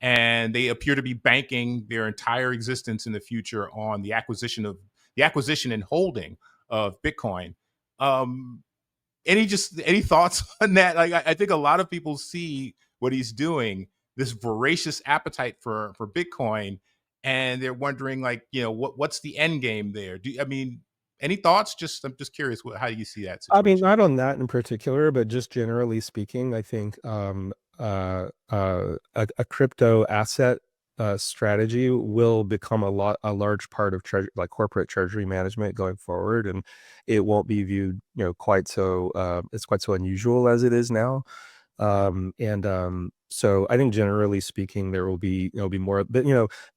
And they appear to be banking their entire existence in the future on the acquisition and holding of Bitcoin. Any thoughts on that? Like, I think a lot of people see what he's doing, this voracious appetite for Bitcoin, and they're wondering, like, what's the end game there? Any thoughts? I'm just curious, how do you see that situation? I mean, not on that in particular, but just generally speaking, I think a crypto asset strategy will become a large part of like corporate treasury management going forward, and it won't be viewed quite so it's quite so unusual as it is now. So I think generally speaking, there will be more, but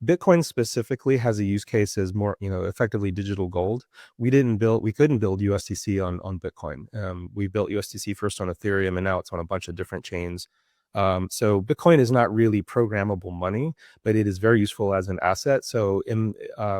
Bitcoin specifically has a use case as more effectively digital gold. We couldn't build USDC on Bitcoin. We built USDC first on Ethereum, and now it's on a bunch of different chains. So Bitcoin is not really programmable money, but it is very useful as an asset. So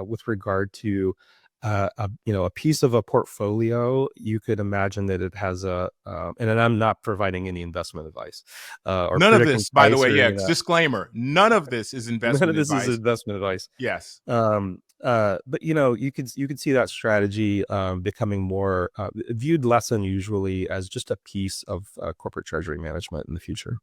with regard to a piece of a portfolio, you could imagine that it has and I'm not providing any investment advice. Or none of this, by the way, disclaimer, none of this is investment advice. None of this is investment advice. Yes. But you could see that strategy becoming more viewed less unusually as just a piece of corporate treasury management in the future.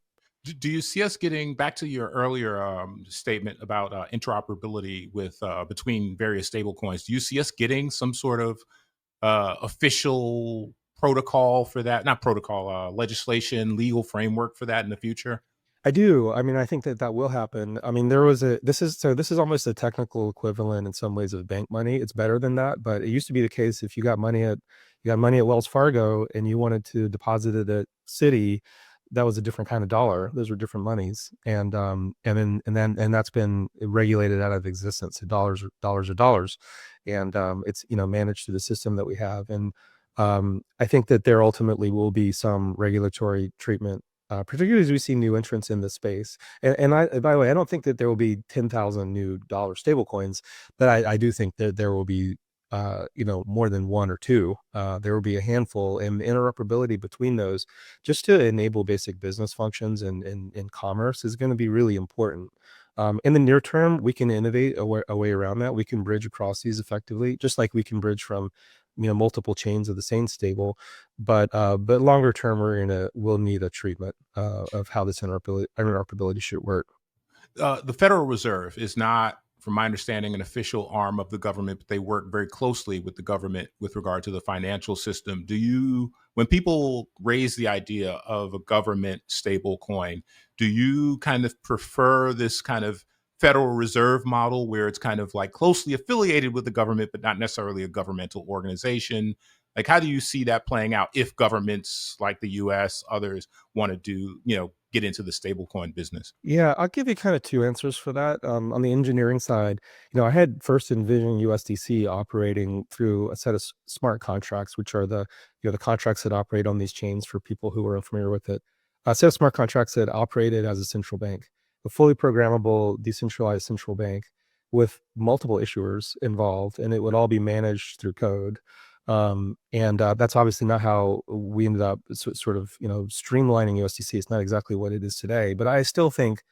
Do you see us getting back to your earlier statement about interoperability with between various stablecoins? Do you see us getting some sort of official protocol for that? Not protocol, legislation, legal framework for that in the future? I do. I mean, I think that will happen. I mean, this is almost a technical equivalent in some ways of bank money. It's better than that, but it used to be the case if you got money at Wells Fargo and you wanted to deposit it at Citi, that was a different kind of dollar. Those were different monies, and that's been regulated out of existence. So dollars are dollars, and it's managed through the system that we have. And I think that there ultimately will be some regulatory treatment, particularly as we see new entrants in the space. And by the way, I don't think that there will be 10,000 new dollar stablecoins, but I do think that there will be more than one or two. There will be a handful, and interoperability between those just to enable basic business functions and commerce is going to be really important. In the near term, we can innovate a way around that. We can bridge across these effectively, just like we can bridge from multiple chains of the same stable. But longer term, we'll need a treatment of how this interoperability should work. The Federal Reserve is not, from my understanding, an official arm of the government, but they work very closely with the government with regard to the financial system. When people raise the idea of a government stable coin, do you kind of prefer this kind of Federal Reserve model where it's kind of like closely affiliated with the government, but not necessarily a governmental organization? Like, how do you see that playing out if governments like the US, others want to get into the stablecoin business? Yeah, I'll give you kind of two answers for that. On the engineering side, I had first envisioned USDC operating through a set of smart contracts, which are the contracts that operate on these chains for people who are unfamiliar with it. A set of smart contracts that operated as a central bank, a fully programmable, decentralized central bank with multiple issuers involved, and it would all be managed through code. And that's obviously not how we ended up sort of streamlining USDC. It's not exactly what it is today, but I still think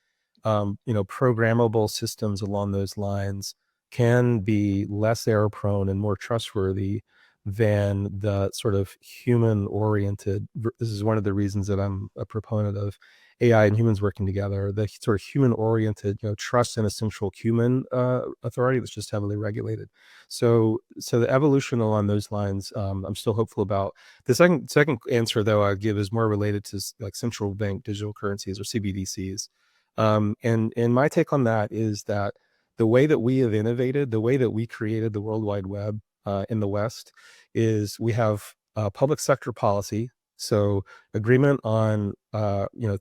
programmable systems along those lines can be less error prone and more trustworthy than the sort of human oriented. This is one of the reasons that I'm a proponent of AI and humans working together, the sort of human oriented, trust in a central human authority that's just heavily regulated. So the evolution along those lines, I'm still hopeful about. The second answer though I give is more related to like central bank digital currencies or CBDCs. And my take on that is that the way that we have innovated, the way that we created the World Wide Web in the West, is we have public sector policy, so agreement on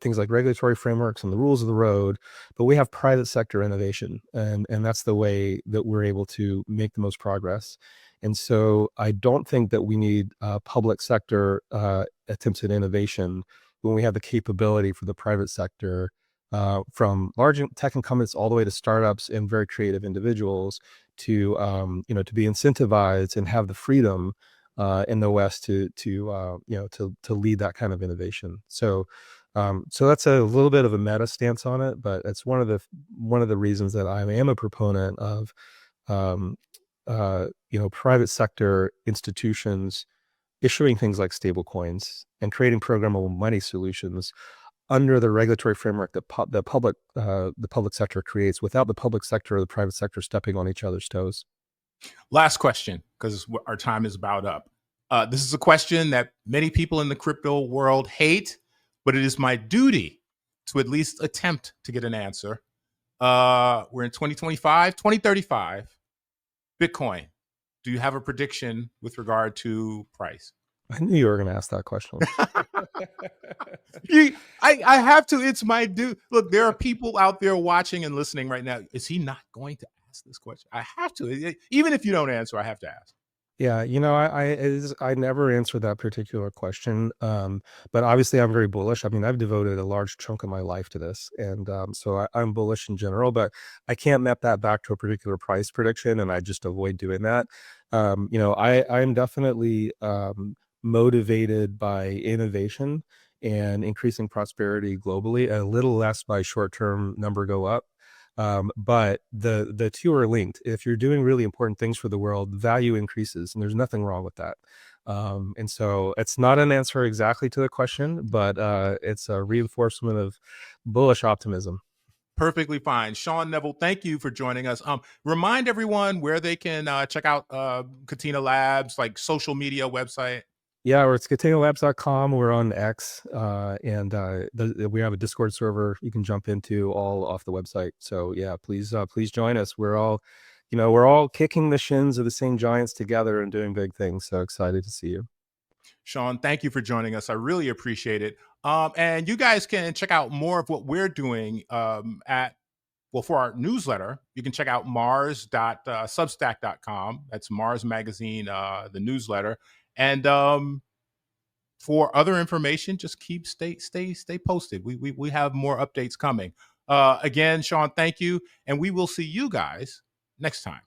things like regulatory frameworks and the rules of the road, but we have private sector innovation, and that's the way that we're able to make the most progress. And so I don't think that we need public sector attempts at innovation when we have the capability for the private sector, from large tech incumbents all the way to startups and very creative individuals, to to be incentivized and have the freedom in the West to lead that kind of innovation. So that's a little bit of a meta stance on it, but it's one of the reasons that I am a proponent of private sector institutions issuing things like stablecoins and creating programmable money solutions under the regulatory framework that the public sector creates, without the public sector or the private sector stepping on each other's toes. Last question, because our time is about up. This is a question that many people in the crypto world hate, but it is my duty to at least attempt to get an answer. We're in 2025, 2035. Bitcoin, do you have a prediction with regard to price? I knew you were going to ask that question. I have to. It's my due. Look, there are people out there watching and listening right now. Is he not going to ask this question? I have to. Even if you don't answer, I have to ask. Yeah, I never answer that particular question, but obviously I'm very bullish. I mean, I've devoted a large chunk of my life to this, and so I'm bullish in general. But I can't map that back to a particular price prediction, and I just avoid doing that. I'm definitely motivated by innovation and increasing prosperity globally, a little less by short-term number go up. But the two are linked. If you're doing really important things for the world, value increases, and there's nothing wrong with that. And so it's not an answer exactly to the question, but it's a reinforcement of bullish optimism. Perfectly fine. Sean Neville, thank you for joining us. Remind everyone where they can check out Catena Labs, like social media website. Yeah, it's catenalabs.com. We're on X, and we have a Discord server you can jump into all off the website. So yeah, please join us. We're all kicking the shins of the same giants together and doing big things. So excited to see you. Sean, thank you for joining us. I really appreciate it. And you guys can check out more of what we're doing for our newsletter. You can check out mars.substack.com. That's Mars Magazine, the newsletter. And for other information, just stay posted. We have more updates coming. Again, Sean, thank you. And we will see you guys next time.